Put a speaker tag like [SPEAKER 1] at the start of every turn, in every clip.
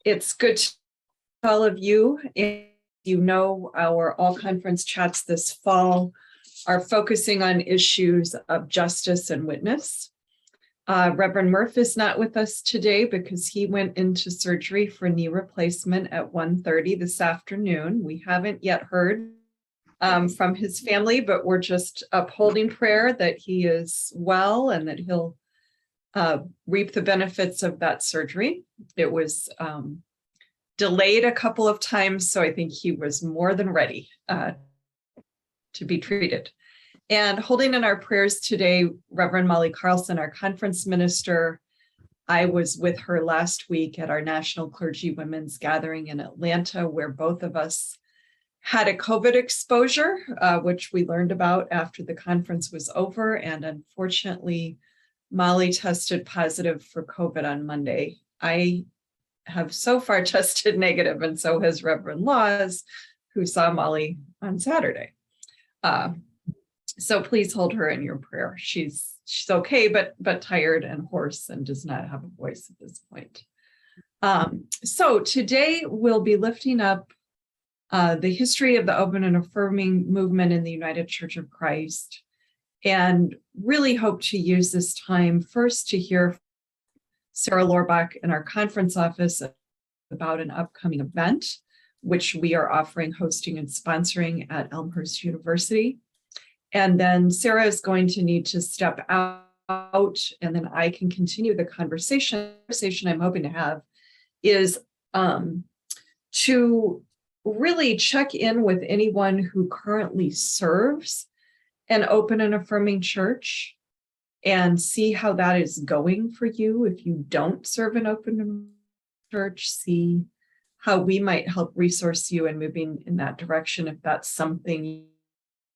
[SPEAKER 1] It's good to all of you. If you know, our all conference chats this fall are focusing on issues of justice and witness. Reverend Murph is not with us today because he went into surgery for knee replacement at 1:30 this afternoon. We haven't yet heard from his family, but we're just upholding prayer that he is well and that he'll reap the benefits of that surgery. It was delayed a couple of times, so I think he was more than ready to be treated. And holding in our prayers today, Reverend Molly Carlson, our conference minister. I was with her last week at our National Clergy Women's Gathering in Atlanta, where both of us had a COVID exposure, which we learned about after the conference was over. And unfortunately, Molly tested positive for COVID on Monday. I have so far tested negative, and so has Reverend Laws, who saw Molly on Saturday. So please hold her in your prayer. She's okay, but tired and hoarse and does not have a voice at this point. So today we'll be lifting up the history of the Open and Affirming movement in the United Church of Christ, and really hope to use this time first to hear Sarah Lohrbach in our conference office about an upcoming event, which we are offering, hosting, and sponsoring at Elmhurst University. And then Sarah is going to need to step out, and then I can continue the conversation. The conversation I'm hoping to have is to really check in with anyone who currently serves an open and affirming church and see how that is going for you. If you don't serve an open church, see how we might help resource you in moving in that direction if that's something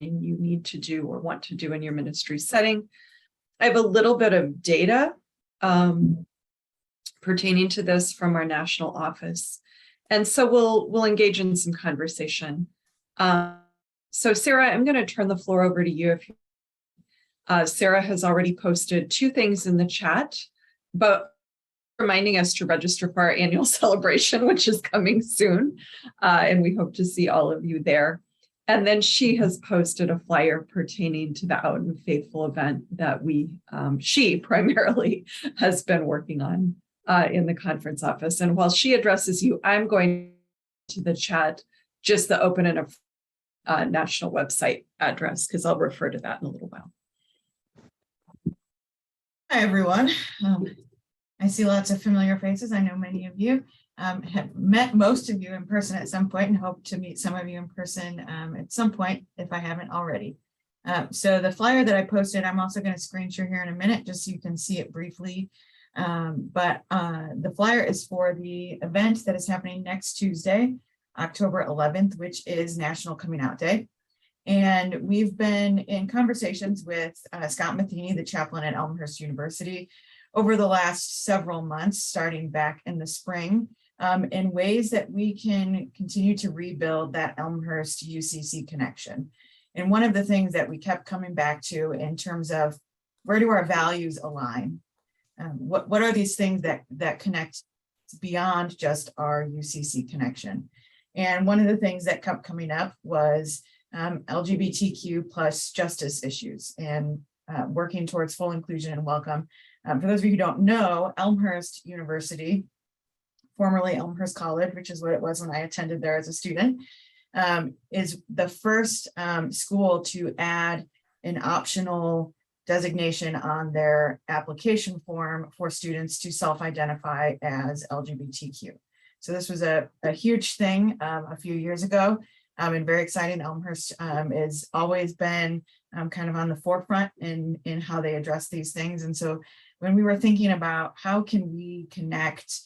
[SPEAKER 1] you need to do or want to do in your ministry setting. I have a little bit of data pertaining to this from our national office. And so we'll engage in some conversation. So Sarah, I'm going to turn the floor over to you. Sarah has already posted 2 things in the chat, but reminding us to register for our annual celebration, which is coming soon. And we hope to see all of you there. And then she has posted a flyer pertaining to the Out and Faithful event that she primarily has been working on in the conference office. And while she addresses you, I'm going to the chat, just the Open and national website address, because I'll refer to that in a little while.
[SPEAKER 2] Hi, everyone. I see lots of familiar faces. I know many of you have met most of you in person at some point and hope to meet some of you in person at some point if I haven't already. So the flyer that I posted, I'm also going to screen share here in a minute just so you can see it briefly. But the flyer is for the event that is happening next Tuesday, October 11th, which is National Coming Out Day. And we've been in conversations with Scott Matheny, the chaplain at Elmhurst University, over the last several months, starting back in the spring, in ways that we can continue to rebuild that Elmhurst UCC connection. And one of the things that we kept coming back to in terms of where do our values align? What are these things that connect beyond just our UCC connection? And one of the things that kept coming up was LGBTQ plus justice issues and working towards full inclusion and welcome. For those of you who don't know, Elmhurst University, formerly Elmhurst College, which is what it was when I attended there as a student, is the first school to add an optional designation on their application form for students to self-identify as LGBTQ. So this was a huge thing a few years ago, and very exciting. Elmhurst has always been kind of on the forefront in how they address these things. And so when we were thinking about how can we connect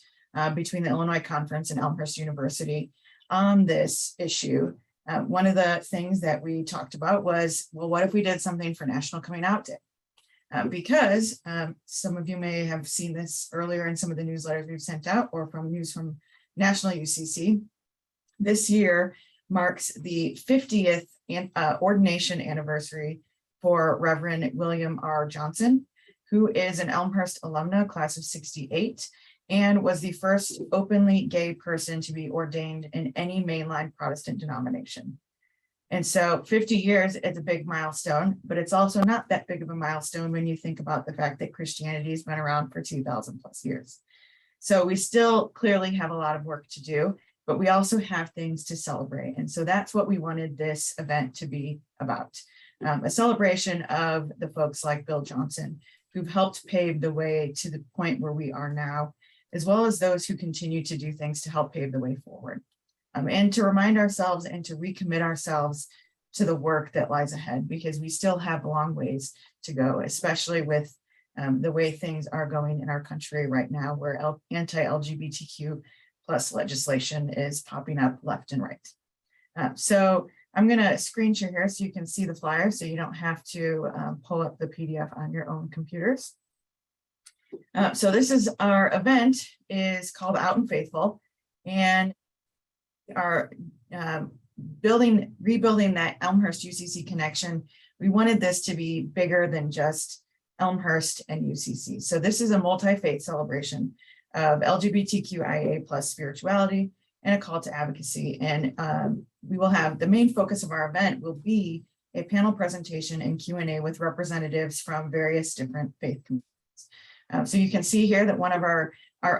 [SPEAKER 2] between the Illinois Conference and Elmhurst University on this issue, one of the things that we talked about was, well, what if we did something for National Coming Out Day? Because some of you may have seen this earlier in some of the newsletters we've sent out or from news from National UCC. This year marks the 50th ordination anniversary for Reverend William R. Johnson, who is an Elmhurst alumna, class of '68. and was the first openly gay person to be ordained in any mainline Protestant denomination. And so 50 years is a big milestone, but it's also not that big of a milestone when you think about the fact that Christianity has been around for 2,000 plus years. So we still clearly have a lot of work to do, but we also have things to celebrate. And so that's what we wanted this event to be about. A celebration of the folks like Bill Johnson, who've helped pave the way to the point where we are now, as well as those who continue to do things to help pave the way forward. And to remind ourselves and to recommit ourselves to the work that lies ahead, because we still have a long ways to go, especially with the way things are going in our country right now, where anti-LGBTQ plus legislation is popping up left and right. So I'm going to screen share here so you can see the flyer, so you don't have to pull up the PDF on your own computers. So this is our event, is called Out and Faithful, and our rebuilding that Elmhurst UCC connection. We wanted this to be bigger than just Elmhurst and UCC. So this is a multi-faith celebration of LGBTQIA plus spirituality and a call to advocacy. And we will have, the main focus of our event will be a panel presentation and Q&A with representatives from various different faith communities. So you can see here that one of our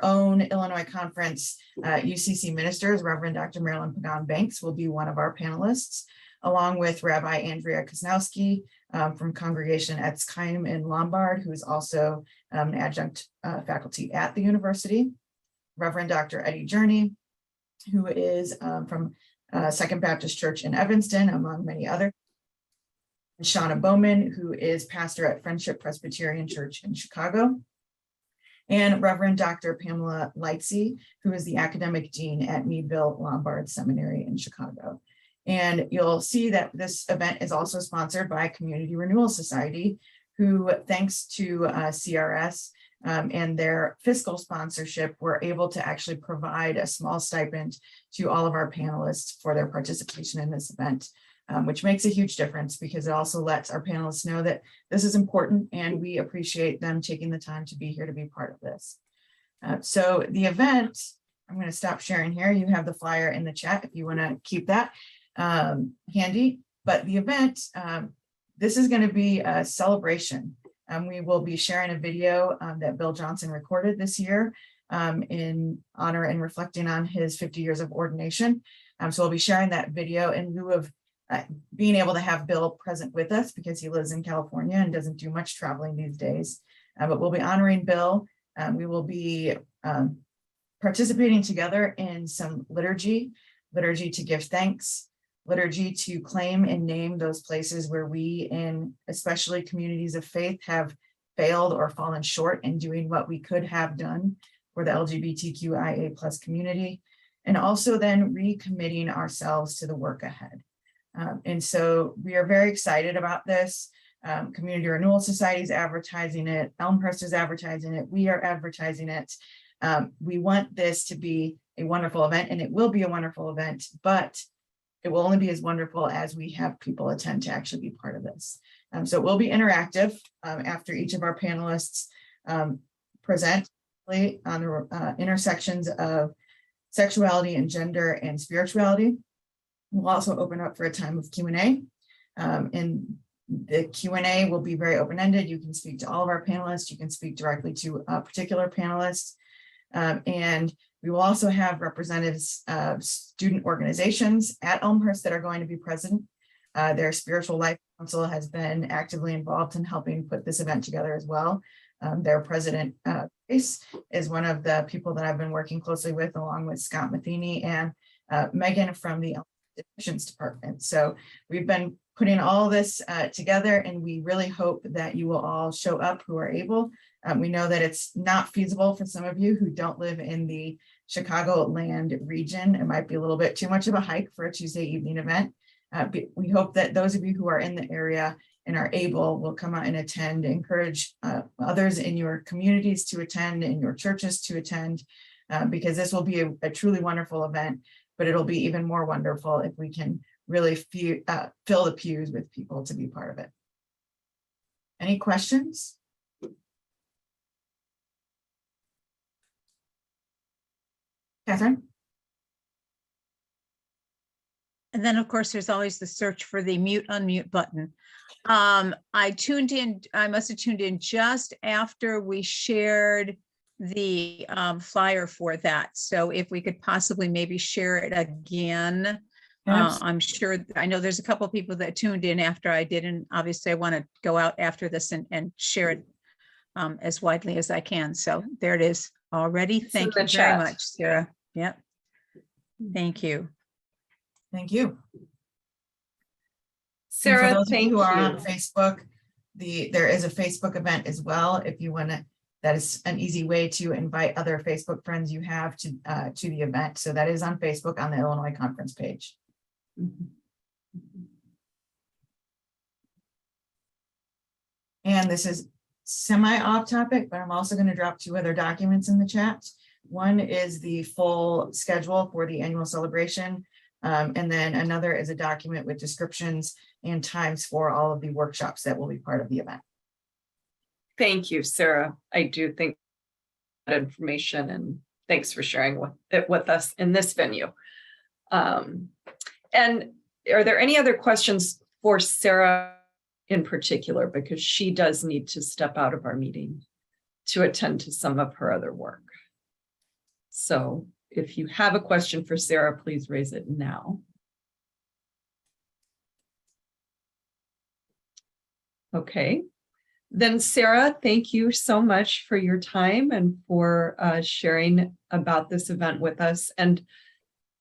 [SPEAKER 2] own Illinois Conference UCC ministers, Reverend Dr. Marilyn Pagan-Banks, will be one of our panelists, along with Rabbi Andrea Kosnowski from Congregation Etzkheim in Lombard, who is also an adjunct faculty at the university, Reverend Dr. Eddie Journey, who is from Second Baptist Church in Evanston, among many others, and Shauna Bowman, who is pastor at Friendship Presbyterian Church in Chicago, and Reverend Dr. Pamela Lightsey, who is the academic dean at Meadville Lombard Seminary in Chicago. And you'll see that this event is also sponsored by Community Renewal Society, who, thanks to CRS and their fiscal sponsorship, were able to actually provide a small stipend to all of our panelists for their participation in this event, which makes a huge difference because it also lets our panelists know that this is important and we appreciate them taking the time to be here to be part of this. So the event, I'm going to stop sharing here. You have the flyer in the chat if you want to keep that handy. But the event, this is going to be a celebration. We will be sharing a video that Bill Johnson recorded this year in honor and reflecting on his 50 years of ordination. So we'll be sharing that video in lieu of being able to have Bill present with us because he lives in California and doesn't do much traveling these days. But we'll be honoring Bill. We will be participating together in some liturgy to give thanks, liturgy to claim and name those places where we, in especially communities of faith, have failed or fallen short in doing what we could have done for the LGBTQIA plus community, and also then recommitting ourselves to the work ahead. And so we are very excited about this. Community Renewal Society is advertising it. Elmhurst is advertising it. We are advertising it. We want this to be a wonderful event, and it will be a wonderful event, but it will only be as wonderful as we have people attend to actually be part of this. So it will be interactive after each of our panelists present on the intersections of sexuality and gender and spirituality. We'll also open up for a time of Q&A. And the Q&A will be very open-ended. You can speak to all of our panelists. You can speak directly to a particular panelist. And we will also have representatives of student organizations at Elmhurst that are going to be present. Their Spiritual Life Council has been actively involved in helping put this event together as well. Their president, Grace, is one of the people that I've been working closely with, along with Scott Matheny and Megan from the Admissions Department. So we've been putting all this together, and we really hope that you will all show up who are able. We know that it's not feasible for some of you who don't live in the Chicagoland region. It might be a little bit too much of a hike for a Tuesday evening event. We hope that those of you who are in the area and are able will come out and attend, encourage others in your communities to attend, in your churches to attend, because this will be a truly wonderful event, but it'll be even more wonderful if we can really fill the pews with people to be part of it. Any questions? Catherine?
[SPEAKER 3] And then, of course, there's always the search for the mute, unmute button. I must have tuned in just after we shared the flyer for that. So if we could possibly maybe share it again. I'm sure, I know there's a couple of people that tuned in after I did, and obviously I want to go out after this and share it as widely as I can. So there it is already. Thank you very much, Sarah. Yep. Thank you.
[SPEAKER 2] Thank you.
[SPEAKER 1] Sarah,
[SPEAKER 2] for those
[SPEAKER 1] thank
[SPEAKER 2] of you who are
[SPEAKER 1] you.
[SPEAKER 2] on Facebook, there is a Facebook event as well. If you want to, that is an easy way to invite other Facebook friends you have to the event. So that is on Facebook on the Illinois conference page. And this is semi off topic, but I'm also going to drop 2 other documents in the chat. One is the full schedule for the annual celebration. And then another is a document with descriptions and times for all of the workshops that will be part of the event.
[SPEAKER 1] Thank you, Sarah. I do think that information, and thanks for sharing it with us in this venue. And are there any other questions for Sarah in particular, because she does need to step out of our meeting to attend to some of her other work. So if you have a question for Sarah, please raise it now. Okay, then Sarah, thank you so much for your time and for sharing about this event with us. And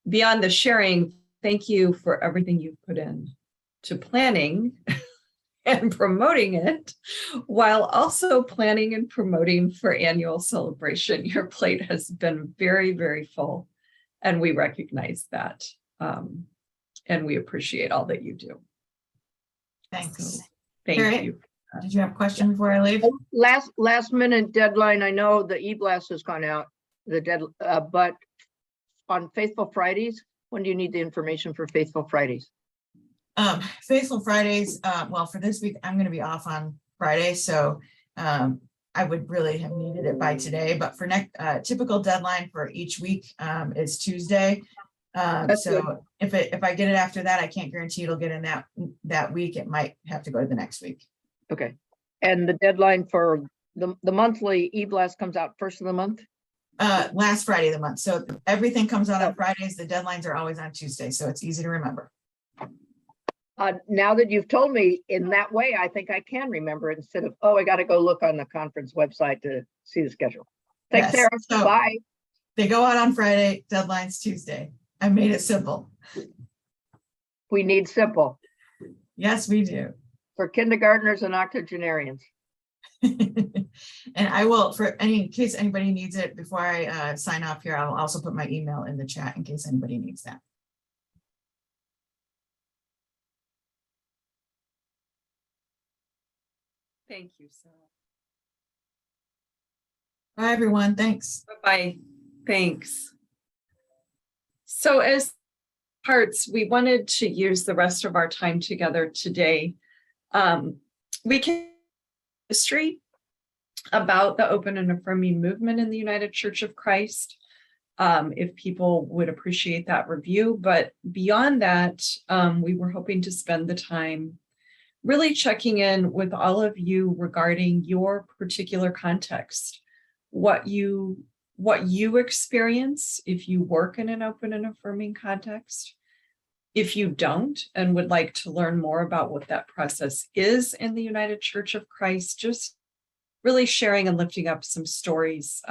[SPEAKER 1] beyond the sharing, thank you for everything you've put in to planning and promoting it, while also planning and promoting for annual celebration. Your plate has been very, very full, and we recognize that. And we appreciate all that you do.
[SPEAKER 2] Thanks.
[SPEAKER 1] So, thank you.
[SPEAKER 2] Did you have a question before I leave?
[SPEAKER 4] Last minute deadline. I know the e-blast has gone out, but on Faithful Fridays, when do you need the information for Faithful Fridays?
[SPEAKER 2] Faithful Fridays, well, for this week, I'm going to be off on Friday, so I would really have needed it by today, but for next typical deadline for each week is Tuesday. So if I get it after that, I can't guarantee it'll get in that week. It might have to go to the next week.
[SPEAKER 4] Okay. And the deadline for the monthly e-blast comes out first of the month?
[SPEAKER 2] Last Friday of the month. So everything comes out on Fridays. The deadlines are always on Tuesday, so it's easy to remember.
[SPEAKER 4] Now that you've told me in that way, I think I can remember it instead of, oh, I got to go look on the conference website to see the schedule. Thanks,
[SPEAKER 2] Yes.
[SPEAKER 4] Sarah.
[SPEAKER 2] So
[SPEAKER 4] bye.
[SPEAKER 2] They go out on Friday, deadline's Tuesday. I made it simple.
[SPEAKER 4] We need simple
[SPEAKER 2] Yes, we do.
[SPEAKER 4] for kindergartners and octogenarians.
[SPEAKER 2] And I will, in case anybody needs it, before I sign off here, I'll also put my email in the chat in case anybody needs that.
[SPEAKER 1] Thank you, Sarah.
[SPEAKER 2] Bye, everyone. Thanks.
[SPEAKER 1] Bye-bye. Thanks. So as parts, we wanted to use the rest of our time together today. We can history about the open and affirming movement in the United Church of Christ, if people would appreciate that review. But beyond that, we were hoping to spend the time really checking in with all of you regarding your particular context, what you experience if you work in an open and affirming context. If you don't and would like to learn more about what that process is in the United Church of Christ, just really sharing and lifting up some stories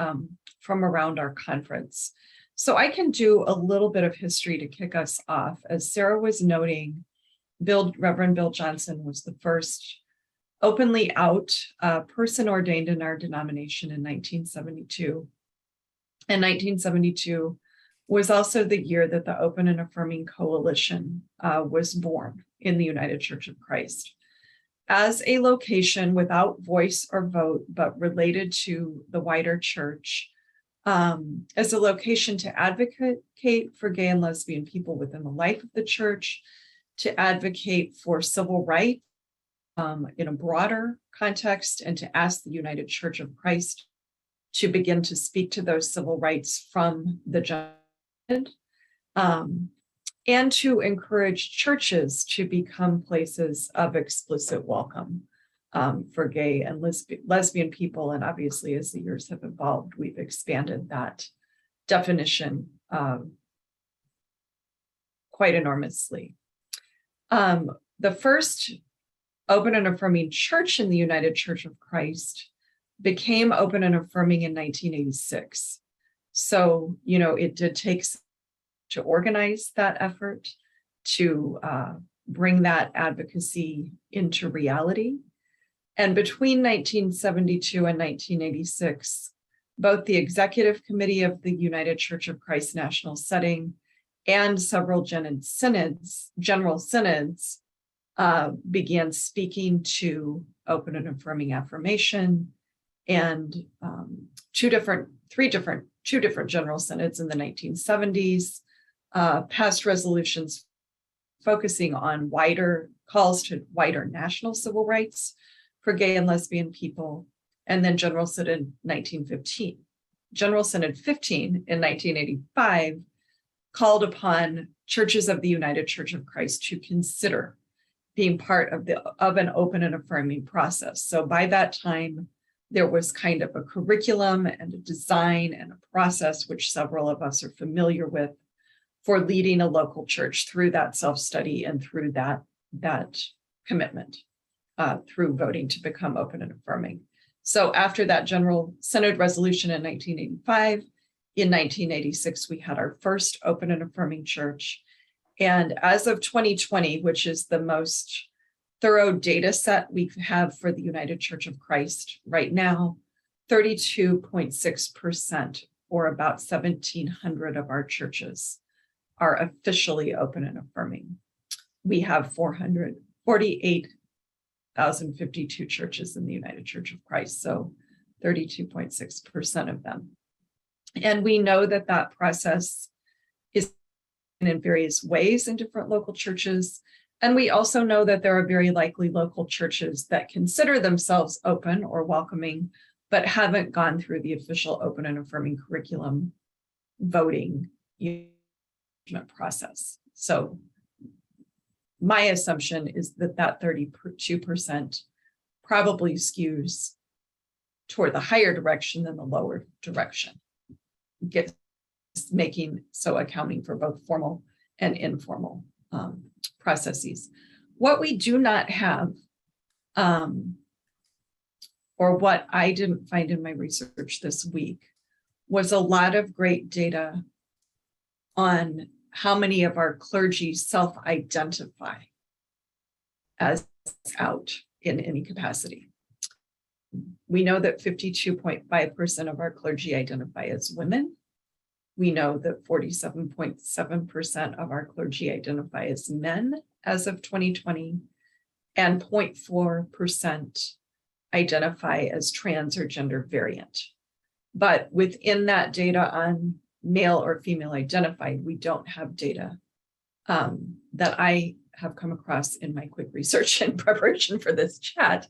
[SPEAKER 1] from around our conference. So I can do a little bit of history to kick us off. As Sarah was noting, Reverend Bill Johnson was the first openly out person ordained in our denomination in 1972. And 1972 was also the year that the Open and Affirming Coalition was born in the United Church of Christ. As a location without voice or vote, but related to the wider church, as a location to advocate for gay and lesbian people within the life of the church, to advocate for civil rights in a broader context, and to ask the United Church of Christ to begin to speak to those civil rights from the and to encourage churches to become places of explicit welcome for gay and lesbian people. And obviously, as the years have evolved, we've expanded that definition quite enormously. The first open and affirming church in the United Church of Christ became open and affirming in 1986. So, it did take to organize that effort, to bring that advocacy into reality. And between 1972 and 1986, both the Executive Committee of the United Church of Christ National Setting and several general synods began speaking to open and affirming affirmation, and two different general synods in the 1970s passed resolutions focusing on wider calls to wider national civil rights for gay and lesbian people. And then General Synod 1915. General Synod 15 in 1985 called upon churches of the United Church of Christ to consider being part of an open and affirming process. So by that time, there was kind of a curriculum and a design and a process, which several of us are familiar with, for leading a local church through that self-study and through that commitment, through voting to become open and affirming. So after that General Synod resolution in 1985, in 1986, we had our first open and affirming church. And as of 2020, which is the most thorough data set we have for the United Church of Christ right now, 32.6%, or about 1,700 of our churches, are officially open and affirming. We have 448,052 churches in the United Church of Christ, so 32.6% of them. And we know that that process is in various ways in different local churches. And we also know that there are very likely local churches that consider themselves open or welcoming, but haven't gone through the official open and affirming curriculum voting process. So my assumption is that that 32% probably skews toward the higher direction than the lower direction, accounting for both formal and informal processes. What we do not have, or what I didn't find in my research this week, was a lot of great data on how many of our clergy self-identify as out in any capacity. We know that 52.5% of our clergy identify as women. We know that 47.7% of our clergy identify as men as of 2020, and 0.4% identify as trans or gender variant. But within that data on male or female identified, we don't have data that I have come across in my quick research in preparation for this chat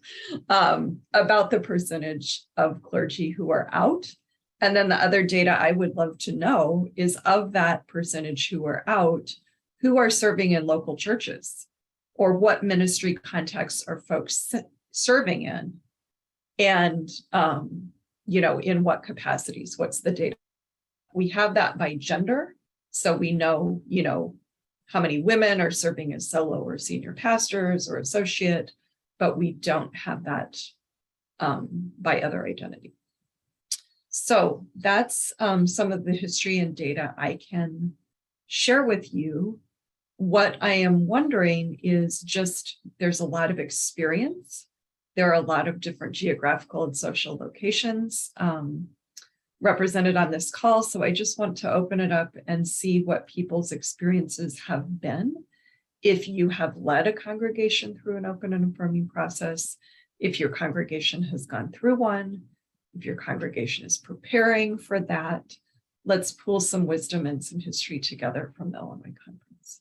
[SPEAKER 1] about the percentage of clergy who are out. And then the other data I would love to know is, of that percentage who are out, who are serving in local churches, or what ministry contexts are folks serving in, and in what capacities, what's the data? We have that by gender, so we know, how many women are serving as solo or senior pastors or associate, but we don't have that by other identity. So that's some of the history and data I can share with you. What I am wondering is just, there's a lot of experience. There are a lot of different geographical and social locations represented on this call. So I just want to open it up and see what people's experiences have been. If you have led a congregation through an open and affirming process, if your congregation has gone through one, if your congregation is preparing for that, let's pull some wisdom and some history together from the Illinois Conference.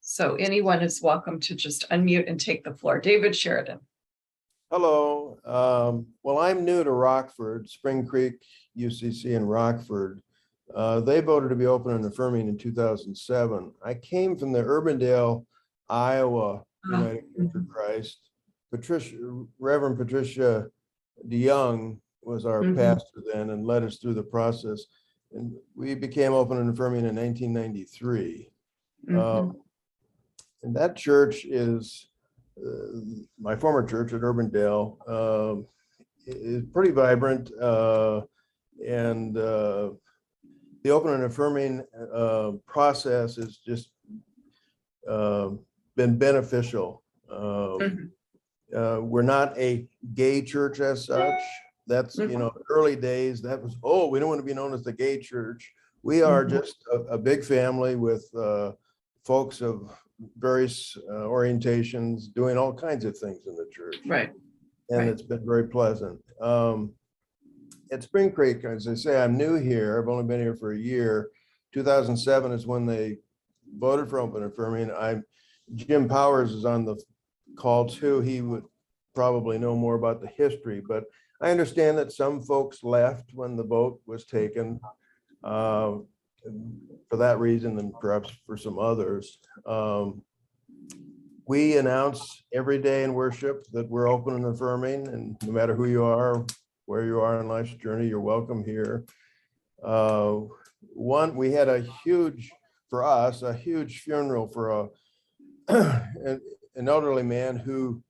[SPEAKER 1] So anyone is welcome to just unmute and take the floor. David Sheridan.
[SPEAKER 5] Hello. Well, I'm new to Rockford, Spring Creek, UCC in Rockford. They voted to be open and affirming in 2007. I came from the Urbandale, Iowa United Church of Christ. Reverend Patricia DeYoung was our pastor then and led us through the process. And we became open and affirming in 1993. And that church is my former church at Urbandale, is pretty vibrant, and the open and affirming process has just been beneficial. We're not a gay church as such. That's, early days, that was, we don't want to be known as the gay church. We are just a big family with folks of various orientations, doing all kinds of things in the church.
[SPEAKER 1] Right.
[SPEAKER 5] And
[SPEAKER 1] right.
[SPEAKER 5] it's been very pleasant. At Spring Creek, as I say, I'm new here. I've only been here for a year. 2007 is when they voted for open affirming. Jim Powers is on the call too. He would probably know more about the history, but I understand that some folks left when the vote was taken for that reason, and perhaps for some others. We announce every day in worship that we're open and affirming, and no matter who you are, where you are in life's journey, you're welcome here. We had a huge funeral for an elderly man who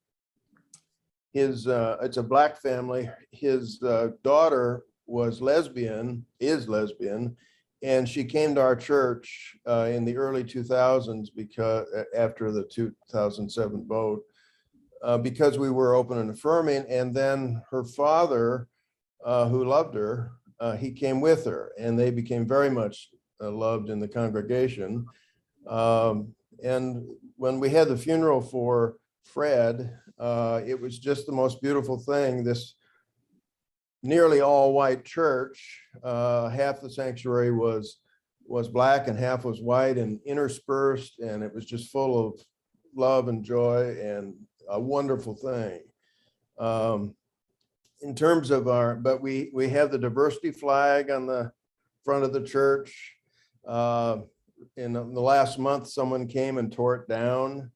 [SPEAKER 5] it's a Black family. His daughter is lesbian, and she came to our church in the early 2000s because after the 2007 vote, because we were open and affirming. And then her father, who loved her, he came with her, and they became very much loved in the congregation. And when we had the funeral for Fred, it was just the most beautiful thing. This nearly all white church, half the sanctuary was Black and half was white and interspersed, and it was just full of love and joy and a wonderful thing. In terms of but we have the diversity flag on the front of the church. In the last month, someone came and tore it down.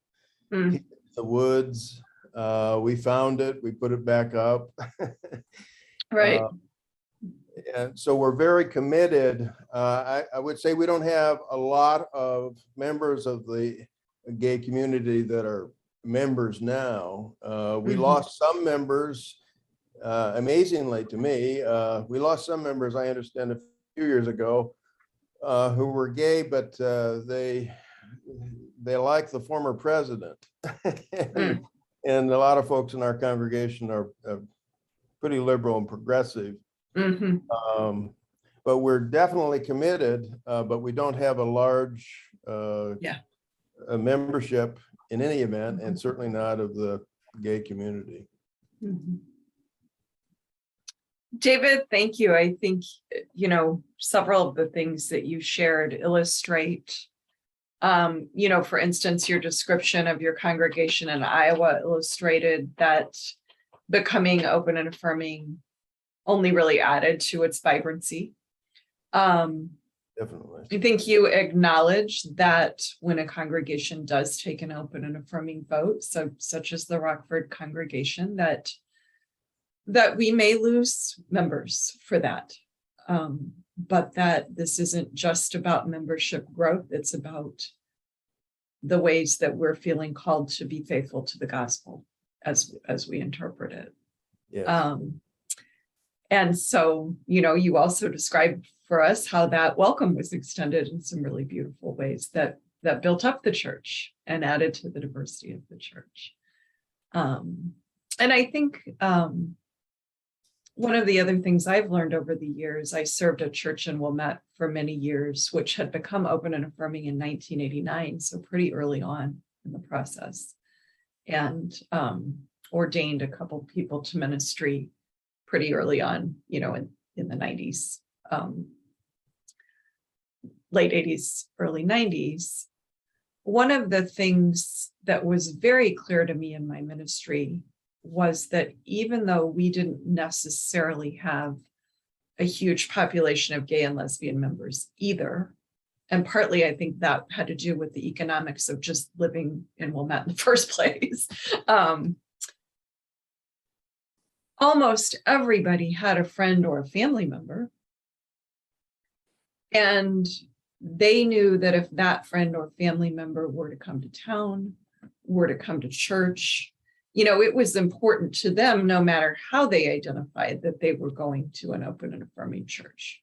[SPEAKER 5] The woods. We found it. We put it back up.
[SPEAKER 1] Right.
[SPEAKER 5] And so we're very committed. I would say we don't have a lot of members of the gay community that are members now. We lost some members, amazingly to me. We lost some members, I understand, a few years ago who were gay, but they like the former president. And a lot of folks in our congregation are pretty liberal and progressive. But we're definitely committed, but we don't have a large a membership in any event, and certainly not of the gay community.
[SPEAKER 1] David, thank you. I think, several of the things that you shared illustrate, for instance, your description of your congregation in Iowa illustrated that becoming open and affirming only really added to its vibrancy.
[SPEAKER 5] Definitely.
[SPEAKER 1] I think you acknowledge that when a congregation does take an open and affirming vote, such as the Rockford congregation, that we may lose members for that. But that this isn't just about membership growth, it's about the ways that we're feeling called to be faithful to the gospel as we interpret it.
[SPEAKER 5] Yes.
[SPEAKER 1] And so, you also described for us how that welcome was extended in some really beautiful ways that built up the church and added to the diversity of the church. And I think one of the other things I've learned over the years, I served a church in Wilmette for many years, which had become open and affirming in 1989, so pretty early on in the process, and ordained a couple people to ministry pretty early on, in the 90s, late 80s, early 90s. One of the things that was very clear to me in my ministry was that even though we didn't necessarily have a huge population of gay and lesbian members either, and partly I think that had to do with the economics of just living in Wilmette in the first place, almost everybody had a friend or a family member. And they knew that if that friend or family member were to come to town, were to come to church, it was important to them, no matter how they identified, that they were going to an open and affirming church.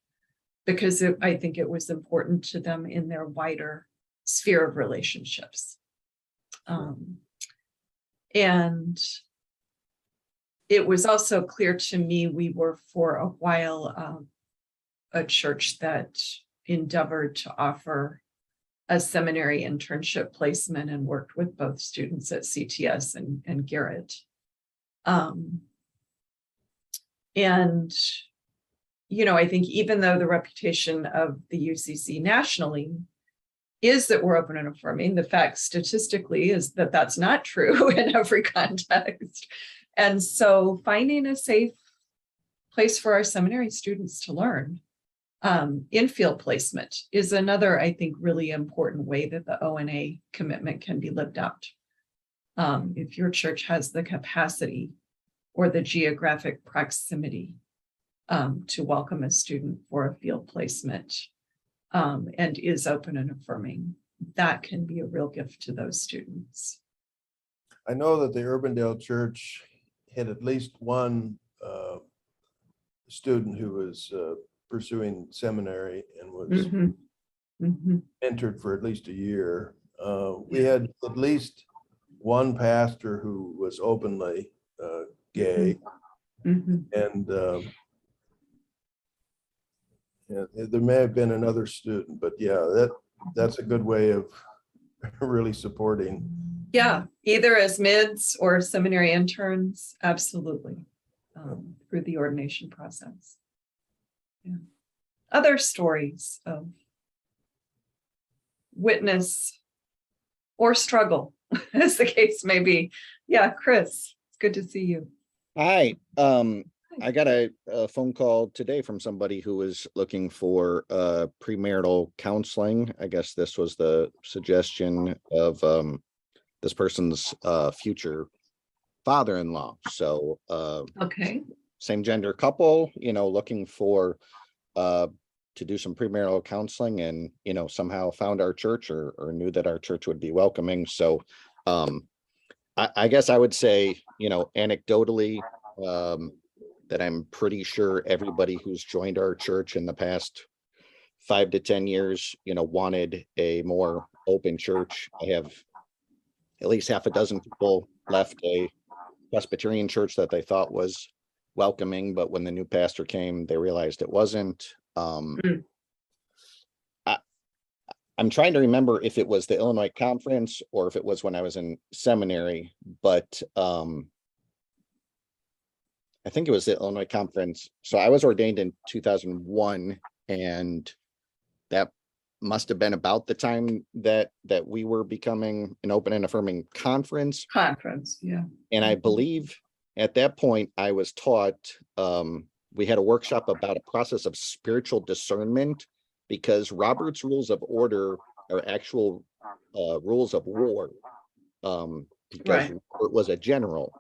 [SPEAKER 1] Because I think it was important to them in their wider sphere of relationships. And it was also clear to me we were for a while a church that endeavored to offer a seminary internship placement and worked with both students at CTS and Garrett. I think even though the reputation of the UCC nationally is that we're open and affirming, the fact statistically is that that's not true in every context. And so finding a safe place for our seminary students to learn in field placement is another, I think, really important way that the ONA commitment can be lived out. If your church has the capacity or the geographic proximity to welcome a student for a field placement and is open and affirming, that can be a real gift to those students.
[SPEAKER 5] I know that the Urbandale Church had at least one student who was pursuing seminary and was entered for at least a year. We had at least one pastor who was openly gay, and there may have been another student, but yeah, that's a good way of really supporting.
[SPEAKER 1] Yeah, either as mids or seminary interns, absolutely, through the ordination process. Yeah. Other stories of witness or struggle, as the case may be. Yeah, Chris, it's good to see you.
[SPEAKER 6] Hi. I got a phone call today from somebody who was looking for premarital counseling. I guess this was the suggestion of this person's future father-in-law. So
[SPEAKER 1] Okay.
[SPEAKER 6] same gender couple, looking for to do some premarital counseling, and somehow found our church or knew that our church would be welcoming. So I guess I would say, anecdotally, that I'm pretty sure everybody who's joined our church in the past 5 to 10 years, wanted a more open church. I have at least half a dozen people left a Presbyterian church that they thought was welcoming, but when the new pastor came, they realized it wasn't. I'm trying to remember if it was the Illinois Conference or if it was when I was in seminary, but I think it was the Illinois Conference. So I was ordained in 2001, and that must have been about the time that we were becoming an open and affirming conference.
[SPEAKER 1] Yeah.
[SPEAKER 6] And I believe at that point I was taught, we had a workshop about a process of spiritual discernment, because Robert's Rules of Order are actual rules of war, because Robert was a general.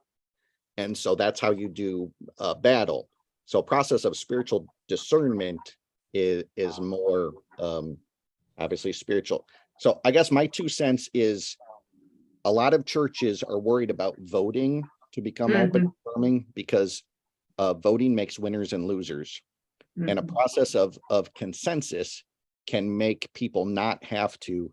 [SPEAKER 6] And so that's how you do battle. So process of spiritual discernment is more obviously spiritual. So I guess my 2 cents is a lot of churches are worried about voting to become open and affirming, because voting makes winners and losers. And a process of consensus can make people not have to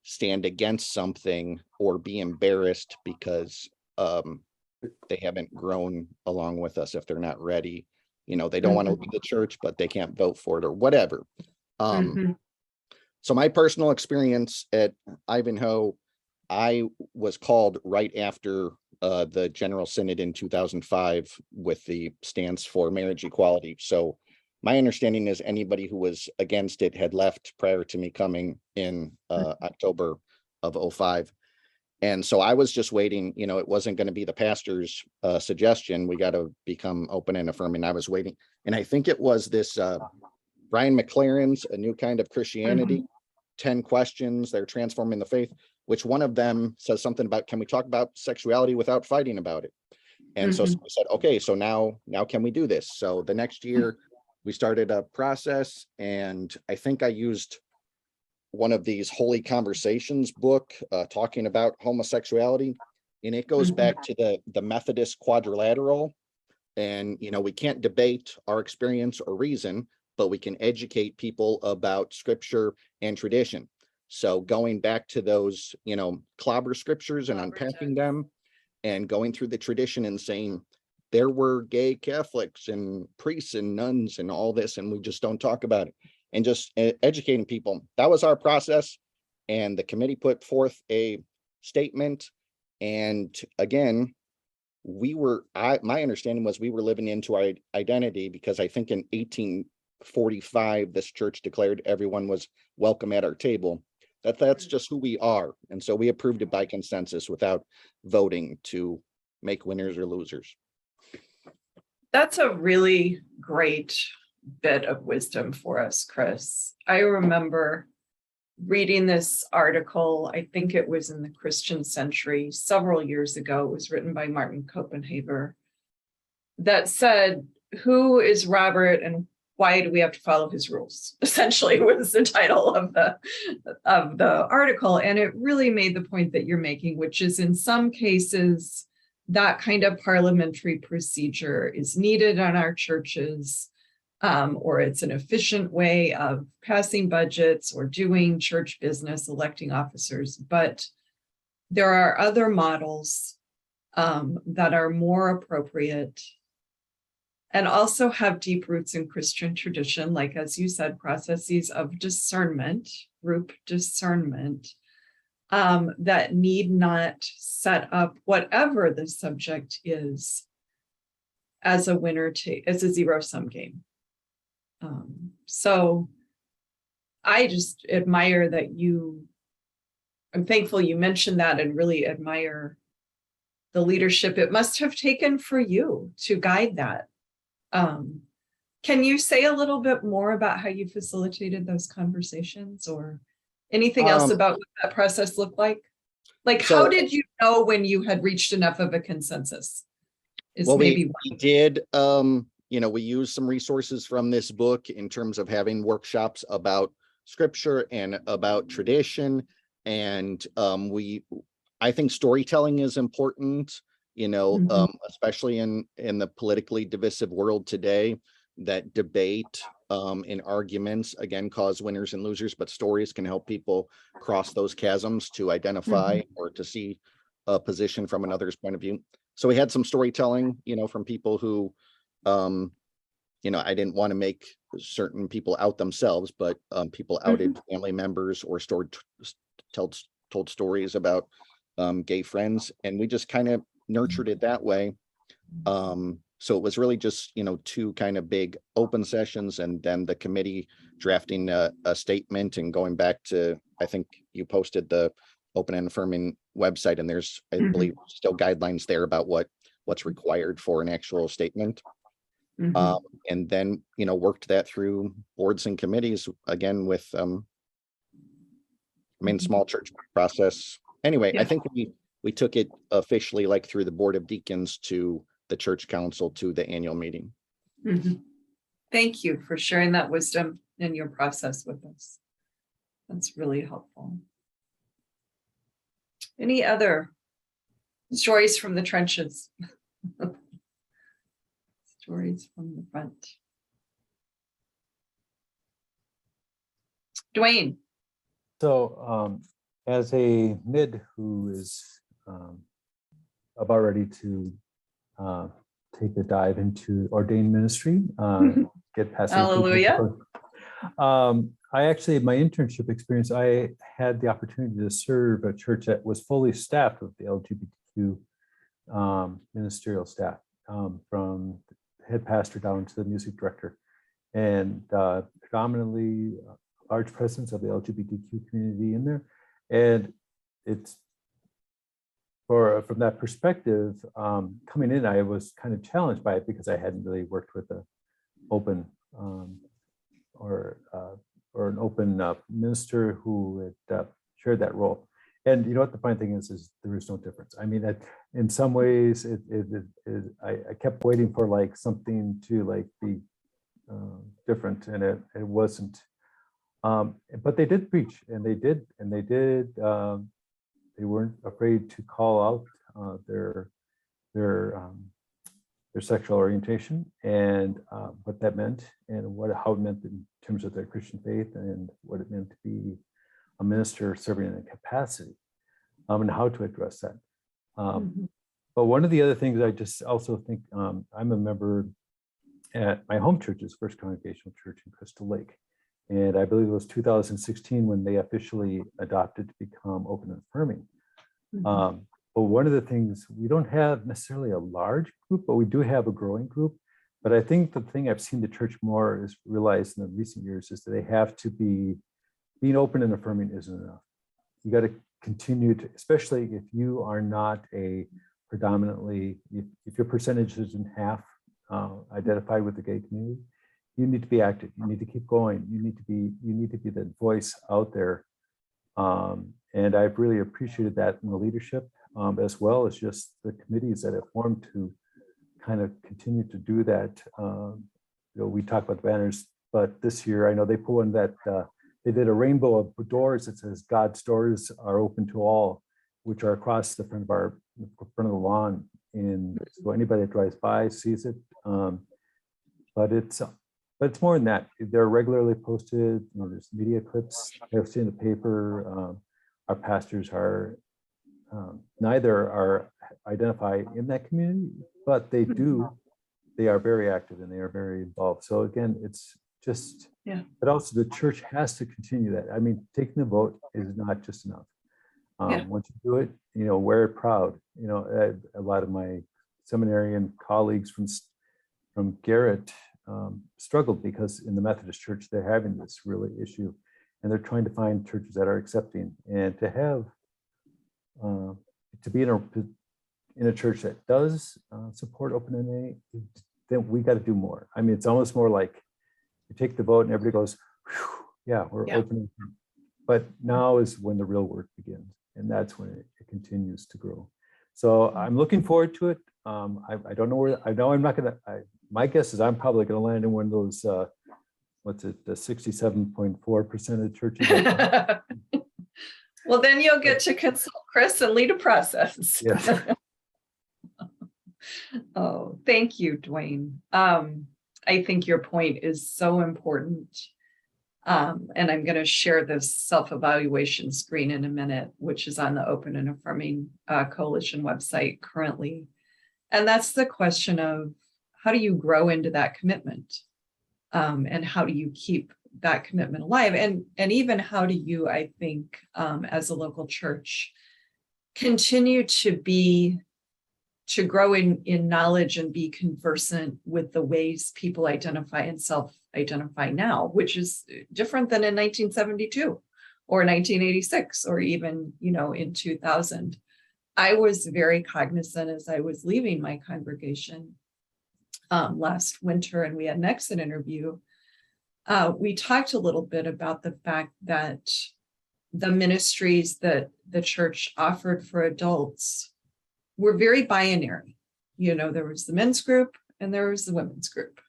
[SPEAKER 6] stand against something or be embarrassed because they haven't grown along with us if they're not ready. They don't want to leave the church, but they can't vote for it or whatever. So my personal experience at Ivanhoe, I was called right after the General Synod in 2005 with the stance for marriage equality. So my understanding is anybody who was against it had left prior to me coming in October of 2005. And so I was just waiting, it wasn't going to be the pastor's suggestion. We got to become open and affirming. I was waiting. And I think it was this Brian McLaren's A New Kind of Christianity, 10 questions, they're transforming the faith, which one of them says something about, can we talk about sexuality without fighting about it? And so I said, okay, so now can we do this? So the next year we started a process, and I think I used one of these Holy Conversations book talking about homosexuality. And it goes back to the Methodist quadrilateral. And, we can't debate our experience or reason, but we can educate people about scripture and tradition. So going back to those, clobber scriptures and unpacking them, and going through the tradition and saying there were gay Catholics and priests and nuns and all this, and we just don't talk about it, and just educating people. That was our process. And the committee put forth a statement. And again, my understanding was we were living into our identity, because I think in 1845, this church declared everyone was welcome at our table. That's just who we are. And so we approved it by consensus without voting to make winners or losers.
[SPEAKER 1] That's a really great bit of wisdom for us, Chris. I remember reading this article, I think it was in the Christian Century several years ago. It was written by Martin Copenhaver, that said, who is Robert and why do we have to follow his rules? Essentially was the title of the article. And it really made the point that you're making, which is in some cases, that kind of parliamentary procedure is needed in our churches, or it's an efficient way of passing budgets or doing church business, electing officers. But there are other models that are more appropriate and also have deep roots in Christian tradition, like, as you said, processes of discernment, group discernment, that need not set up whatever the subject is as a as a zero-sum game. So I just admire that I'm thankful you mentioned that, and really admire the leadership it must have taken for you to guide that. Can you say a little bit more about how you facilitated those conversations, or anything else about what that process looked like? Like, how did you know when you had reached enough of a consensus?
[SPEAKER 6] We did, we used some resources from this book in terms of having workshops about scripture and about tradition. And I think storytelling is important, especially in the politically divisive world today, that debate and arguments, again, cause winners and losers, but stories can help people cross those chasms to identify or to see a position from another's point of view. So we had some storytelling, from people who, I didn't want to make certain people out themselves, but people outed family members or told stories about gay friends, and we just kind of nurtured it that way. So it was really just, two kind of big open sessions, and then the committee drafting a statement and going back to, I think you posted the Open and Affirming website, and there's, I believe, still guidelines there about what's required for an actual statement. And then, worked that through boards and committees, again, with, small church process. Anyway, I think we took it officially, like, through the Board of Deacons to the church council to the annual meeting.
[SPEAKER 1] Thank you for sharing that wisdom in your process with us. That's really helpful. Any other stories from the trenches? Stories from the front. Dwayne.
[SPEAKER 7] So as a mid who is about ready to take a dive into ordained ministry, get past
[SPEAKER 1] Hallelujah.
[SPEAKER 7] I actually, my internship experience, I had the opportunity to serve a church that was fully staffed with the LGBTQ ministerial staff, from head pastor down to the music director, and predominantly large presence of the LGBTQ community in there. And it's from that perspective, coming in, I was kind of challenged by it because I hadn't really worked with an open or an open minister who had shared that role. And you know what the funny thing is there is no difference. I mean, in some ways, I kept waiting for like something to like be different, and it wasn't. But they did preach, and they did. They weren't afraid to call out their sexual orientation and what that meant, and how it meant in terms of their Christian faith, and what it meant to be a minister serving in a capacity, and how to address that. But one of the other things I just also think, I'm a member at my home church's First Congregational Church in Crystal Lake. And I believe it was 2016 when they officially adopted to become open and affirming. But one of the things, we don't have necessarily a large group, but we do have a growing group. But I think the thing I've seen the church more is realized in the recent years is that they have to being open and affirming isn't enough. You got to continue to, especially if you are not a predominantly, if your percentage isn't half identified with the gay community, you need to be active. You need to keep going. You need to be the voice out there. And I've really appreciated that in the leadership, as well as just the committees that have formed to kind of continue to do that. We talk about banners, but this year I know they put one that they did a rainbow of doors that says God's doors are open to all, which are across the front of the lawn. And so anybody that drives by sees it. But it's more than that. They're regularly posted. There's media clips I've seen in the paper. Our pastors are neither are identified in that community, but they are very active and they are very involved. So again, it's just, but also the church has to continue that. I mean, taking the vote is not just enough. Once you do it, wear it proud. A lot of my seminarian colleagues from Garrett struggled because in the Methodist Church, they're having this really issue, and they're trying to find churches that are accepting, and to have to be in a church that does support open NA, then we got to do more. I mean, it's almost more like you take the vote and everybody goes, yeah, we're open. But now is when the real work begins, and that's when it continues to grow. So I'm looking forward to it. I don't know where, I know I'm not going to, my guess is I'm probably going to land in one of those, what's it, the 67.4% of churches.
[SPEAKER 1] Well, then you'll get to consult Chris and lead a process.
[SPEAKER 7] Yes.
[SPEAKER 1] Oh, thank you, Dwayne. I think your point is so important. And I'm going to share this self-evaluation screen in a minute, which is on the Open and Affirming Coalition website currently. And that's the question of how do you grow into that commitment? And how do you keep that commitment alive? And even how do you, I think, as a local church, continue to grow in knowledge and be conversant with the ways people identify and self-identify now, which is different than in 1972 or 1986 or even, in 2000. I was very cognizant as I was leaving my congregation last winter, and we had an exit interview. We talked a little bit about the fact that the ministries that the church offered for adults were very binary. There was the men's group and there was the women's group.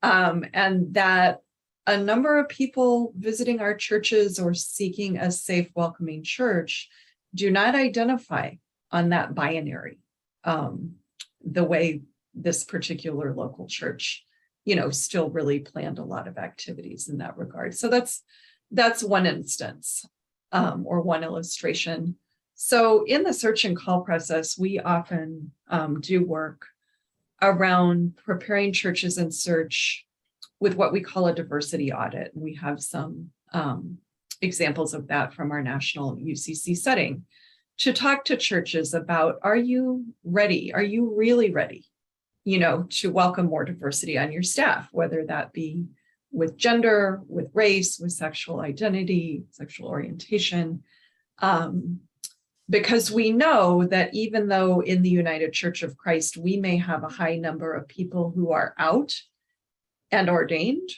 [SPEAKER 1] And that a number of people visiting our churches or seeking a safe, welcoming church do not identify on that binary, the way this particular local church, still really planned a lot of activities in that regard. So that's one instance or one illustration. So in the search and call process, we often do work around preparing churches in search with what we call a diversity audit. And we have some examples of that from our national UCC setting to talk to churches about, are you ready? Are you really ready, to welcome more diversity on your staff, whether that be with gender, with race, with sexual identity, sexual orientation. Because we know that even though in the United Church of Christ, we may have a high number of people who are out and ordained,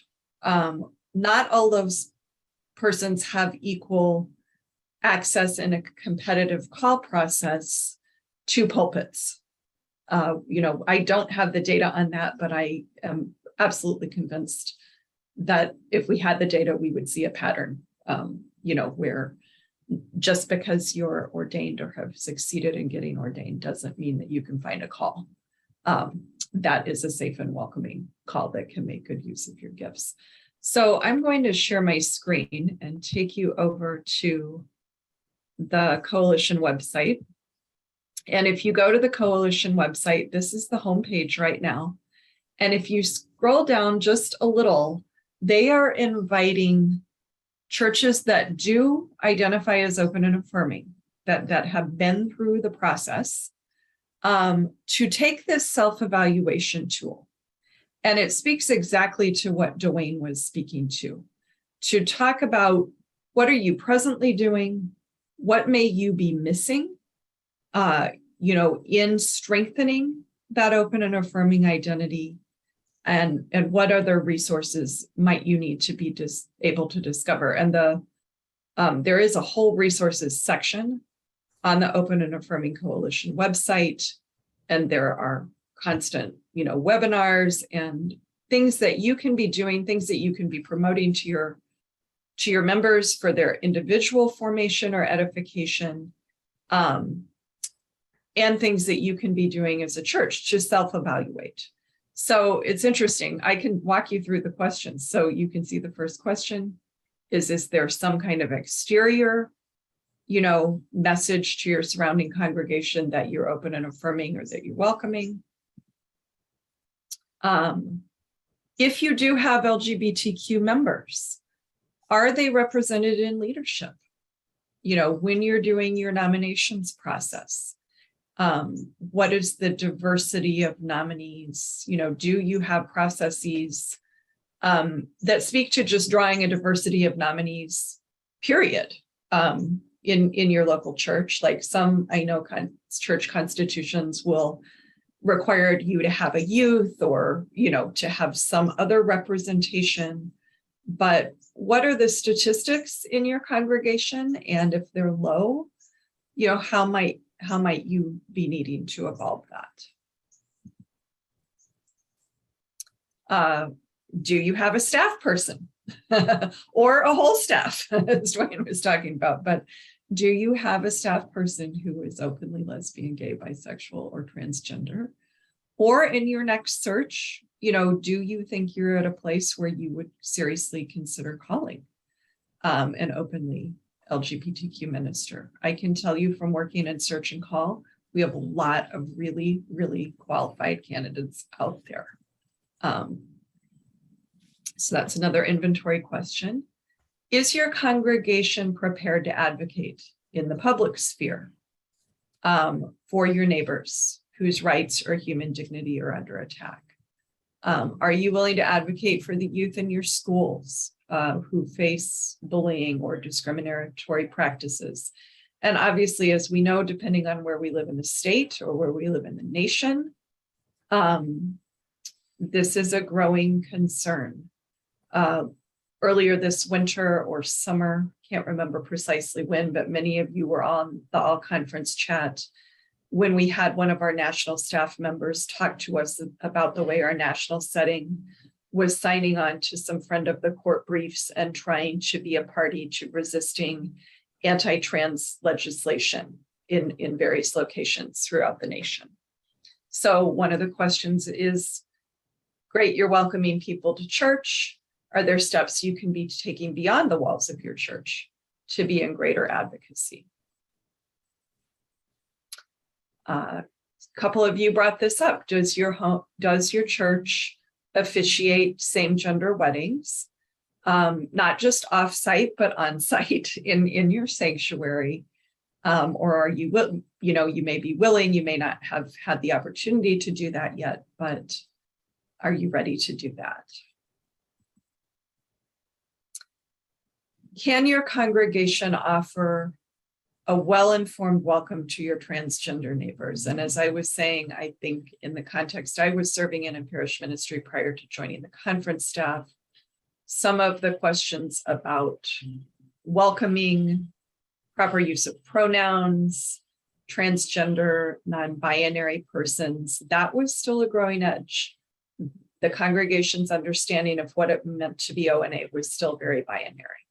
[SPEAKER 1] not all those persons have equal access in a competitive call process to pulpits. I don't have the data on that, but I am absolutely convinced that if we had the data, we would see a pattern, where just because you're ordained or have succeeded in getting ordained doesn't mean that you can find a call. That is a safe and welcoming call that can make good use of your gifts. So I'm going to share my screen and take you over to the Coalition website. And if you go to the Coalition website, this is the homepage right now. And if you scroll down just a little, they are inviting churches that do identify as open and affirming, that have been through the process, to take this self-evaluation tool. And it speaks exactly to what Dwayne was speaking to talk about what are you presently doing, what may you be missing, in strengthening that open and affirming identity, and what other resources might you need to be able to discover. And there is a whole resources section on the Open and Affirming Coalition website, and there are constant, webinars and things that you can be doing, things that you can be promoting to your members for their individual formation or edification, and things that you can be doing as a church to self-evaluate. So it's interesting. I can walk you through the questions. So you can see the first question is there some kind of exterior, message to your surrounding congregation that you're open and affirming or that you're welcoming? If you do have LGBTQ members, are they represented in leadership? When you're doing your nominations process, what is the diversity of nominees? Do you have processes that speak to just drawing a diversity of nominees, period, in your local church? Like I know church constitutions will require you to have a youth or, to have some other representation. But what are the statistics in your congregation? And if they're low, how might you be needing to evolve that? Do you have a staff person or a whole staff, as Dwayne was talking about? But do you have a staff person who is openly lesbian, gay, bisexual, or transgender? Or in your next search, do you think you're at a place where you would seriously consider calling an openly LGBTQ minister? I can tell you from working in Search and Call, we have a lot of really, really qualified candidates out there. So that's another inventory question. Is your congregation prepared to advocate in the public sphere for your neighbors whose rights or human dignity are under attack? Are you willing to advocate for the youth in your schools who face bullying or discriminatory practices? And obviously, as we know, depending on where we live in the state or where we live in the nation, this is a growing concern. Earlier this winter or summer, can't remember precisely when, but many of you were on the all conference chat when we had one of our national staff members talk to us about the way our national setting was signing on to some friend of the court briefs and trying to be a party to resisting anti-trans legislation in various locations throughout the nation. So one of the questions is, great, you're welcoming people to church. Are there steps you can be taking beyond the walls of your church to be in greater advocacy? A couple of you brought this up. Does your church officiate same-gender weddings, not just off-site, but on-site in your sanctuary? Or are you, you may be willing, you may not have had the opportunity to do that yet, but are you ready to do that? Can your congregation offer well-informed welcome to your transgender neighbors. And as I was saying, I think in the context I was serving in parish ministry prior to joining the conference staff, some of the questions about welcoming, proper use of pronouns, transgender, non-binary persons, that was still a growing edge. The congregation's understanding of what it meant to be ONA was still very binary.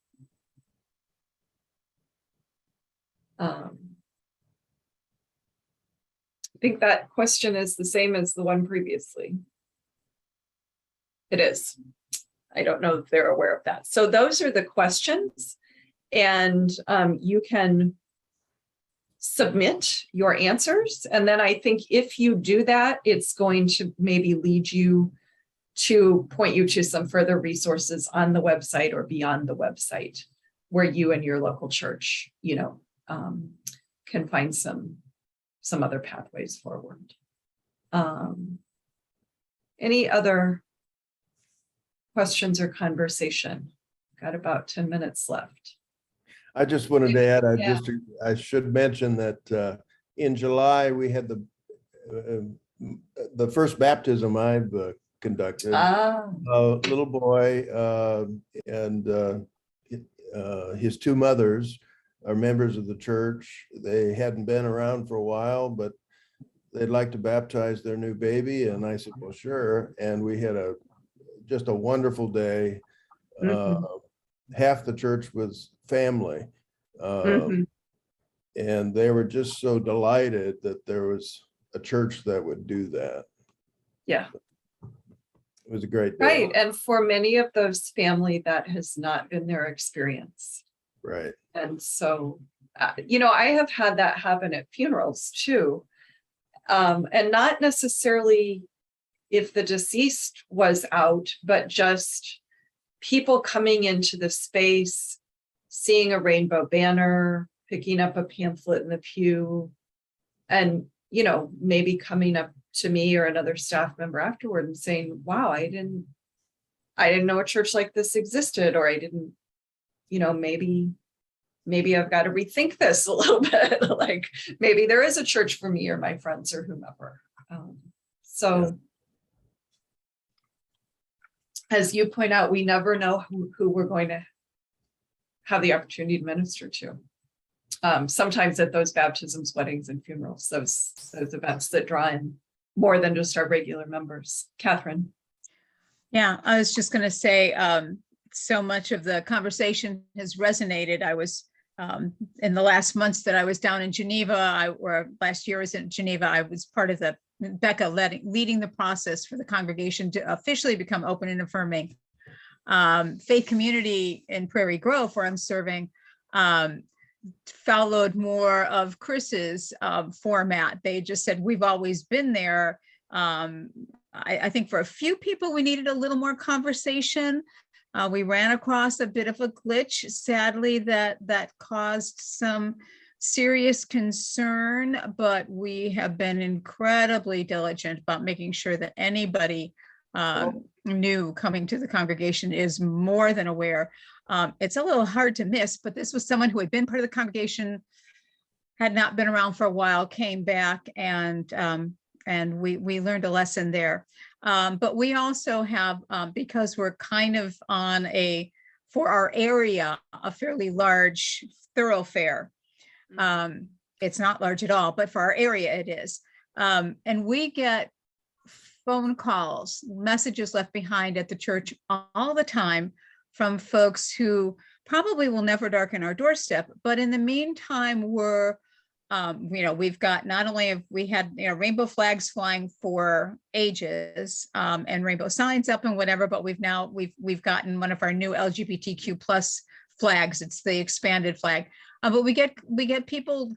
[SPEAKER 1] I think that question is the same as the one previously. It is. I don't know if they're aware of that. So those are the questions, and you can submit your answers. And then I think if you do that, it's going to maybe lead you to point you to some further resources on the website or beyond the website where you and your local church, can find some other pathways forward. Any other questions or conversation? Got about 10 minutes left.
[SPEAKER 5] I just wanted to add,
[SPEAKER 1] Yeah.
[SPEAKER 5] I should mention that in July, we had the first baptism I've conducted. A little boy and his two mothers are members of the church. They hadn't been around for a while, but they'd like to baptize their new baby. And I said, well, sure. And we had just a wonderful day. Half the church was family. And they were just so delighted that there was a church that would do that.
[SPEAKER 1] Yeah.
[SPEAKER 5] It was a great day.
[SPEAKER 1] Right. And for many of those family, that has not been their experience.
[SPEAKER 5] Right.
[SPEAKER 1] And so, I have had that happen at funerals too. And not necessarily if the deceased was out, but just people coming into the space, seeing a rainbow banner, picking up a pamphlet in the pew, and, maybe coming up to me or another staff member afterward and saying, wow, I didn't know a church like this existed, or I didn't, maybe I've got to rethink this a little bit. Like maybe there is a church for me or my friends or whomever. As you point out, we never know who we're going to have the opportunity to minister to. Sometimes at those baptisms, weddings, and funerals, those events that draw in more than just our regular members. Catherine.
[SPEAKER 3] Yeah, I was just going to say, so much of the conversation has resonated. I was in the last months that I was down in Geneva, or last year I was in Geneva, I was part of Becca leading the process for the congregation to officially become open and affirming. Faith community in Prairie Grove, where I'm serving, followed more of Chris's format. They just said, we've always been there. I think for a few people, we needed a little more conversation. We ran across a bit of a glitch, sadly, that caused some serious concern, but we have been incredibly diligent about making sure that anybody new coming to the congregation is more than aware. It's a little hard to miss, but this was someone who had been part of the congregation, had not been around for a while, came back, and we learned a lesson there. But we also have, because we're kind of on for our area, a fairly large thoroughfare. It's not large at all, but for our area it is. And we get phone calls, messages left behind at the church all the time from folks who probably will never darken our doorstep. But in the meantime, we've got, not only have we had rainbow flags flying for ages, and rainbow signs up and whatever, but we've gotten one of our new LGBTQ plus flags. It's the expanded flag. But we get people,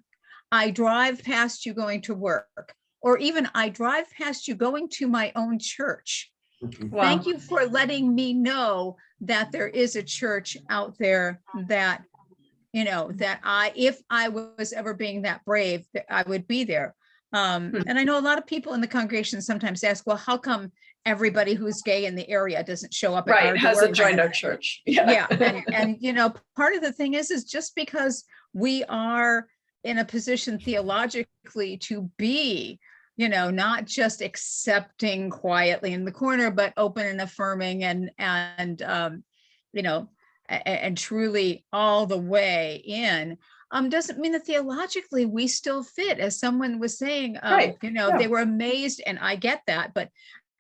[SPEAKER 3] I drive past you going to work, or even I drive past you going to my own church.
[SPEAKER 1] Wow.
[SPEAKER 3] Thank you for letting me know that there is a church out there that, if I was ever being that brave, that I would be there. And I know a lot of people in the congregation sometimes ask, well, how come everybody who's gay in the area doesn't show up at our door?
[SPEAKER 1] Hasn't joined our church.
[SPEAKER 3] Yeah. And part of the thing is just because we are in a position theologically to be, you know, not just accepting quietly in the corner, but open and affirming and you know, and truly all the way in, doesn't mean that theologically we still fit, as someone was saying,
[SPEAKER 1] Right,
[SPEAKER 3] you know,
[SPEAKER 1] yeah.
[SPEAKER 3] they were amazed, and I get that, but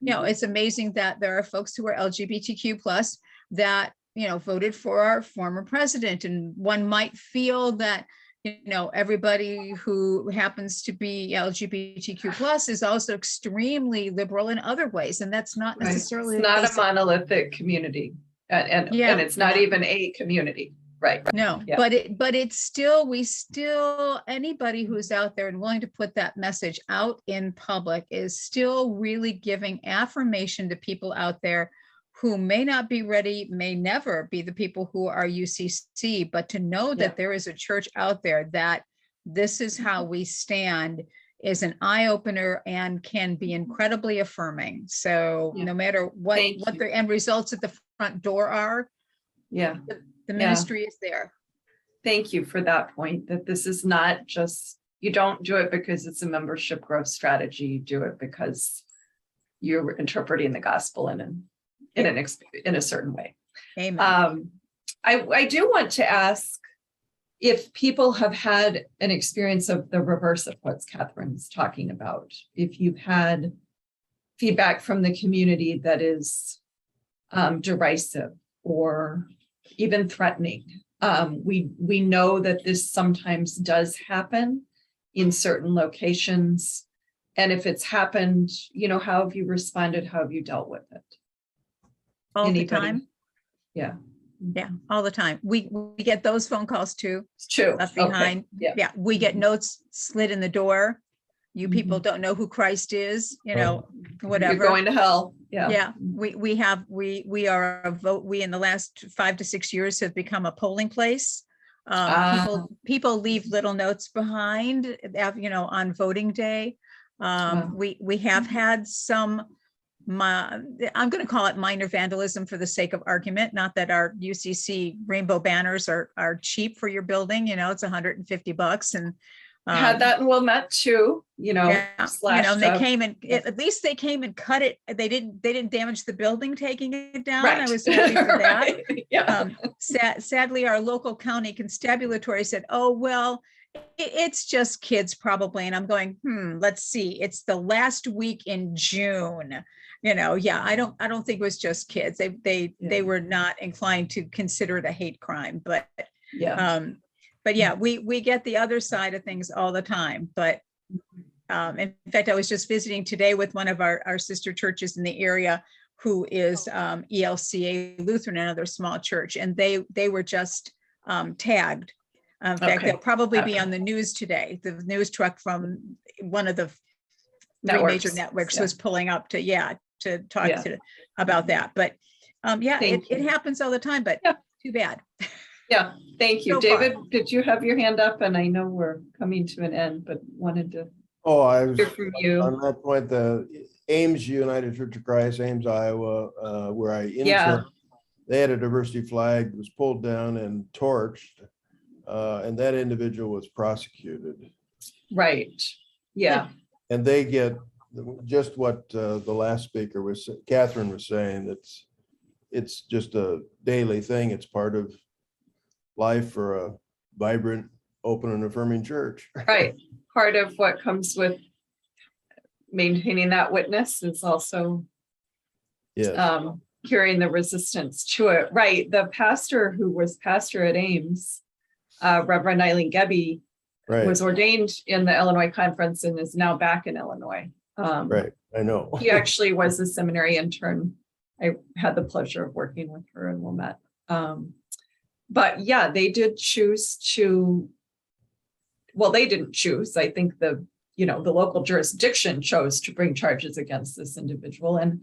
[SPEAKER 3] you know, it's amazing that there are folks who are LGBTQ plus that, you know, voted for our former president, and one might feel that, you know, everybody who happens to be LGBTQ plus is also extremely liberal in other ways, and that's not
[SPEAKER 1] Right.
[SPEAKER 3] necessarily
[SPEAKER 1] It's
[SPEAKER 3] the
[SPEAKER 1] not
[SPEAKER 3] case.
[SPEAKER 1] a monolithic community, and
[SPEAKER 3] Yeah.
[SPEAKER 1] it's not even a community, right?
[SPEAKER 3] No,
[SPEAKER 1] Yeah.
[SPEAKER 3] but it's still, anybody who's out there and willing to put that message out in public is still really giving affirmation to people out there who may not be ready, may never be the people who are UCC, but to know that there is a church out there that this is how we stand is an eye opener and can be incredibly affirming. So
[SPEAKER 1] Yeah.
[SPEAKER 3] no matter what
[SPEAKER 1] Thank you.
[SPEAKER 3] the end results at the front door are,
[SPEAKER 1] Yeah.
[SPEAKER 3] the ministry is there.
[SPEAKER 1] Thank you for that point, that this is not just, you don't do it because it's a membership growth strategy. You do it because you're interpreting the gospel in a certain way.
[SPEAKER 3] Amen.
[SPEAKER 1] I do want to ask if people have had an experience of the reverse of what Catherine's talking about, if you've had feedback from the community that is derisive or even threatening. We know that this sometimes does happen in certain locations. And if it's happened, you know, how have you responded? How have you dealt with it?
[SPEAKER 3] All
[SPEAKER 1] Anybody?
[SPEAKER 3] the time.
[SPEAKER 1] Yeah.
[SPEAKER 3] Yeah, all the time. We get those phone calls too.
[SPEAKER 1] It's true.
[SPEAKER 3] Left
[SPEAKER 1] Okay.
[SPEAKER 3] behind.
[SPEAKER 1] Yeah.
[SPEAKER 3] Yeah, we get notes slid in the door. You people
[SPEAKER 1] Mhm.
[SPEAKER 3] don't know who Christ is, you know,
[SPEAKER 1] You're
[SPEAKER 3] whatever.
[SPEAKER 1] going to hell. Yeah.
[SPEAKER 3] Yeah, we are a vote. We in the last 5 to 6 years have become a polling place. People leave little notes behind, you know, on voting day.
[SPEAKER 1] Wow.
[SPEAKER 3] We have had some, I'm going to call it minor vandalism for the sake of argument. Not that our UCC rainbow banners are cheap for your building. You know, it's $150, and
[SPEAKER 1] Had that in Wilmette too, you know,
[SPEAKER 3] yeah, you know,
[SPEAKER 1] slashed
[SPEAKER 3] and they
[SPEAKER 1] up.
[SPEAKER 3] came and at least they came and cut it. They didn't damage the building taking it down.
[SPEAKER 1] Right.
[SPEAKER 3] I was happy for that.
[SPEAKER 1] Right. Yeah.
[SPEAKER 3] Sadly, our local county constabulary said, "Oh well, it's just kids probably." And I'm going, let's see. It's the last week in June. You know, yeah, I don't think it was just kids. They were not inclined to consider it a hate crime, but
[SPEAKER 1] Yeah.
[SPEAKER 3] but yeah, we get the other side of things all the time. But in fact, I was just visiting today with one of our sister churches in the area who is ELCA Lutheran, another small church, and they were just tagged. In fact,
[SPEAKER 1] Okay.
[SPEAKER 3] they'll probably be
[SPEAKER 1] Okay.
[SPEAKER 3] on the news today. The news truck from one of the three
[SPEAKER 1] Networks.
[SPEAKER 3] major networks
[SPEAKER 1] Yeah.
[SPEAKER 3] was pulling up to talk
[SPEAKER 1] Yeah.
[SPEAKER 3] about that. But yeah,
[SPEAKER 1] Thank
[SPEAKER 3] it
[SPEAKER 1] you.
[SPEAKER 3] happens all the time, but
[SPEAKER 1] Yeah.
[SPEAKER 3] too bad.
[SPEAKER 1] Yeah, thank you.
[SPEAKER 3] So far.
[SPEAKER 1] David, did you have your hand up? And I know we're coming to an end, but wanted to
[SPEAKER 5] Oh, I was
[SPEAKER 1] hear from you.
[SPEAKER 5] on that point, the Ames United Church of Christ, Ames, Iowa, where I
[SPEAKER 1] Yeah.
[SPEAKER 5] interned, they had a diversity flag that was pulled down and torched, and that individual was prosecuted.
[SPEAKER 1] Right. Yeah.
[SPEAKER 5] And they get just what the last speaker was, Catherine was saying, it's just a daily thing. It's part of life for a vibrant, open and affirming church.
[SPEAKER 1] Right. Part of what comes with maintaining that witness is also
[SPEAKER 5] Yes.
[SPEAKER 1] carrying the resistance to it. Right. The pastor who was pastor at Ames, Reverend Eileen Gebbe,
[SPEAKER 5] Right.
[SPEAKER 1] was ordained in the Illinois Conference and is now back in Illinois.
[SPEAKER 5] Right. I know.
[SPEAKER 1] He actually was a seminary intern. I had the pleasure of working with her in Wilmette. But yeah, they did choose to, well, they didn't choose. I think the local jurisdiction chose to bring charges against this individual. And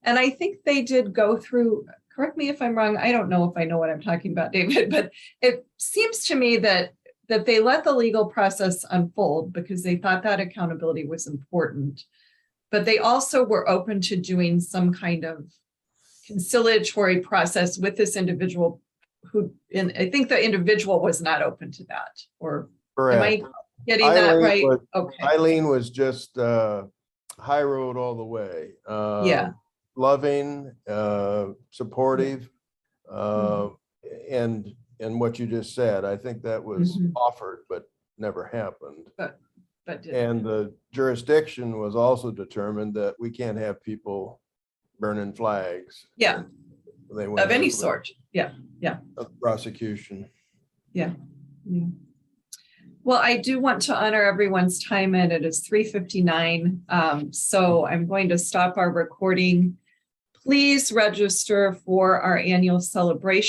[SPEAKER 1] I think they did go through, correct me if I'm wrong, I don't know if I know what I'm talking about, David, but it seems to me that they let the legal process unfold because they thought that accountability was important. But they also were open to doing some kind of conciliatory process with this individual who, and I think the individual was not open to that, or am I
[SPEAKER 5] Correct.
[SPEAKER 1] Getting that
[SPEAKER 5] Eileen
[SPEAKER 1] right?
[SPEAKER 5] was-
[SPEAKER 1] Okay,
[SPEAKER 5] Eileen was just high road all the way.
[SPEAKER 1] yeah.
[SPEAKER 5] Loving, supportive,
[SPEAKER 1] Mhm.
[SPEAKER 5] and what you just said, I think that was
[SPEAKER 1] Mhm.
[SPEAKER 5] offered, but never happened.
[SPEAKER 1] But did-
[SPEAKER 5] And the jurisdiction was also determined that we can't have people burning flags.
[SPEAKER 1] Yeah.
[SPEAKER 5] They went
[SPEAKER 1] of any
[SPEAKER 5] into
[SPEAKER 1] sort, yeah.
[SPEAKER 5] a prosecution.
[SPEAKER 1] Yeah. Well, I do want to honor everyone's time, and it is 3:59. So I'm going to stop our recording. Please register for our annual celebration.